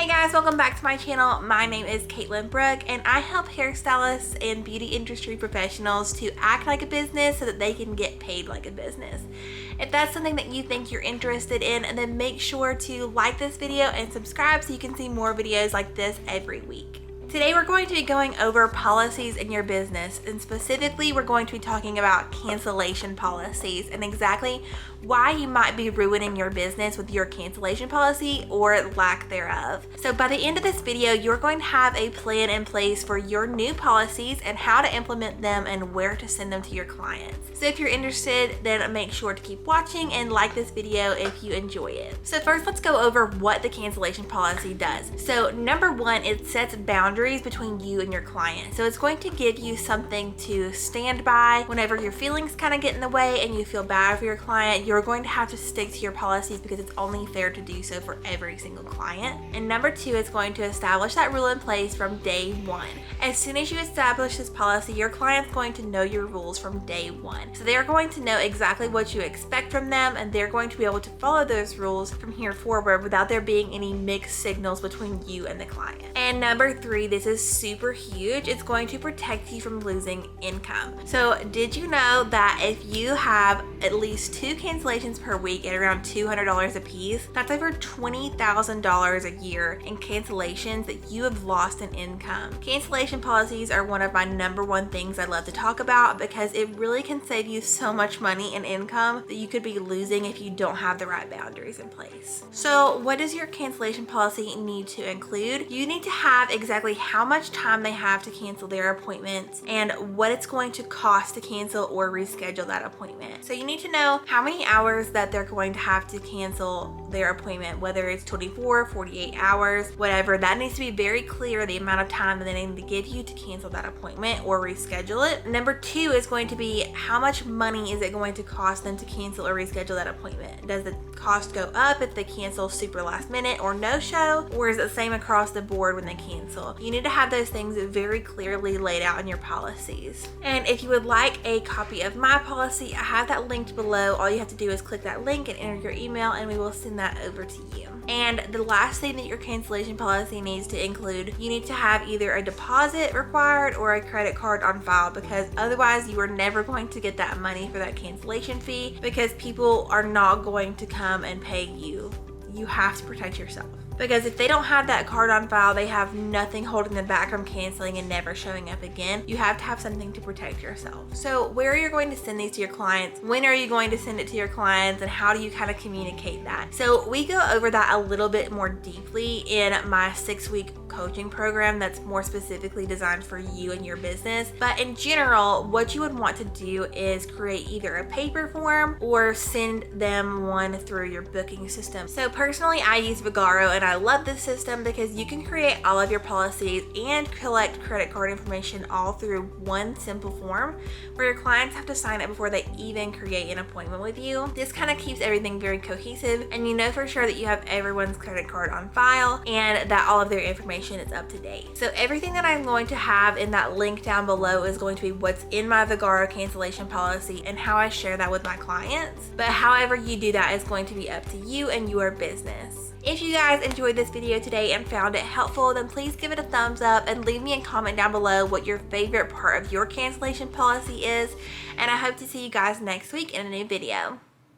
Hey guys, welcome back to my channel. My name is Katelyn Brooke and I help hairstylists and beauty industry professionals to act like a business so that they can get paid like a business. If that's something that you think you're interested in, then make sure to like this video and subscribe so you can see more videos like this every week. Today we're going to be going over policies in your business, and specifically we're going to be talking about cancellation policies and exactly why you might be ruining your business with your cancellation policy or lack thereof. So by the end of this video, you're going to have a plan in place for your new policies and how to implement them and where to send them to your clients. So if you're interested, then make sure to keep watching and like this video if you enjoy it. So first, let's go over what the cancellation policy does. So number one, it sets boundaries between you and your client. So it's going to give you something to stand by whenever your feelings kind of get in the way and you feel bad for your client. You're going to have to stick to your policies because it's only fair to do so for every single client. And number two, it's going to establish that rule in place from day one. As soon as you establish this policy, your client's going to know your rules from day one. So they're going to know exactly what you expect from them, and they're going to be able to follow those rules from here forward without there being any mixed signals between you and the client. And number three, this is super huge. It's going to protect you from losing income. So did you know that if you have at least 2 cancellations per week at around $200 a piece, that's over $20,000 a year in cancellations that you have lost in income. Cancellation policies are one of my number one things I love to talk about because it really can save you so much money in income that you could be losing if you don't have the right boundaries in place. So what does your cancellation policy need to include? You need to have exactly how much time they have to cancel their appointments and what it's going to cost to cancel or reschedule that appointment. So you need to know how many hours that they're going to have to cancel their appointment, whether it's 24, 48 hours, whatever. That needs to be very clear, the amount of time that they need to give you to cancel that appointment or reschedule it. Number two is going to be how much money is it going to cost them to cancel or reschedule that appointment? Does the cost go up if they cancel super last minute or no show, or is it the same across the board when they cancel? You need to have those things very clearly laid out in your policies. And if you would like a copy of my policy, I have that linked below. All you have to do is click that link and enter your email and we will send that over to you. And the last thing that your cancellation policy needs to include, you need to have either a deposit required or a credit card on file, because otherwise you are never going to get that money for that cancellation fee because people are not going to come and pay you. You have to protect yourself. Because if they don't have that card on file, they have nothing holding them back from canceling and never showing up again. You have to have something to protect yourself. So where are you going to send these to your clients? When are you going to send it to your clients? And how do you kind of communicate that? So we go over that a little bit more deeply in my 6-week coaching program that's more specifically designed for you and your business. But in general, what you would want to do is create either a paper form or send them one through your booking system. So personally, I use Vagaro, and I love this system because you can create all of your policies and collect credit card information all through one simple form where your clients have to sign it before they even create an appointment with you. This kind of keeps everything very cohesive, and you know for sure that you have everyone's credit card on file and that all of their information is up to date. So everything that I'm going to have in that link down below is going to be what's in my Vagaro cancellation policy and how I share that with my clients. But however you do that is going to be up to you and your business. If you guys enjoyed this video today and found it helpful, then please give it a thumbs up and leave me a comment down below what your favorite part of your cancellation policy is. And I hope to see you guys next week in a new video.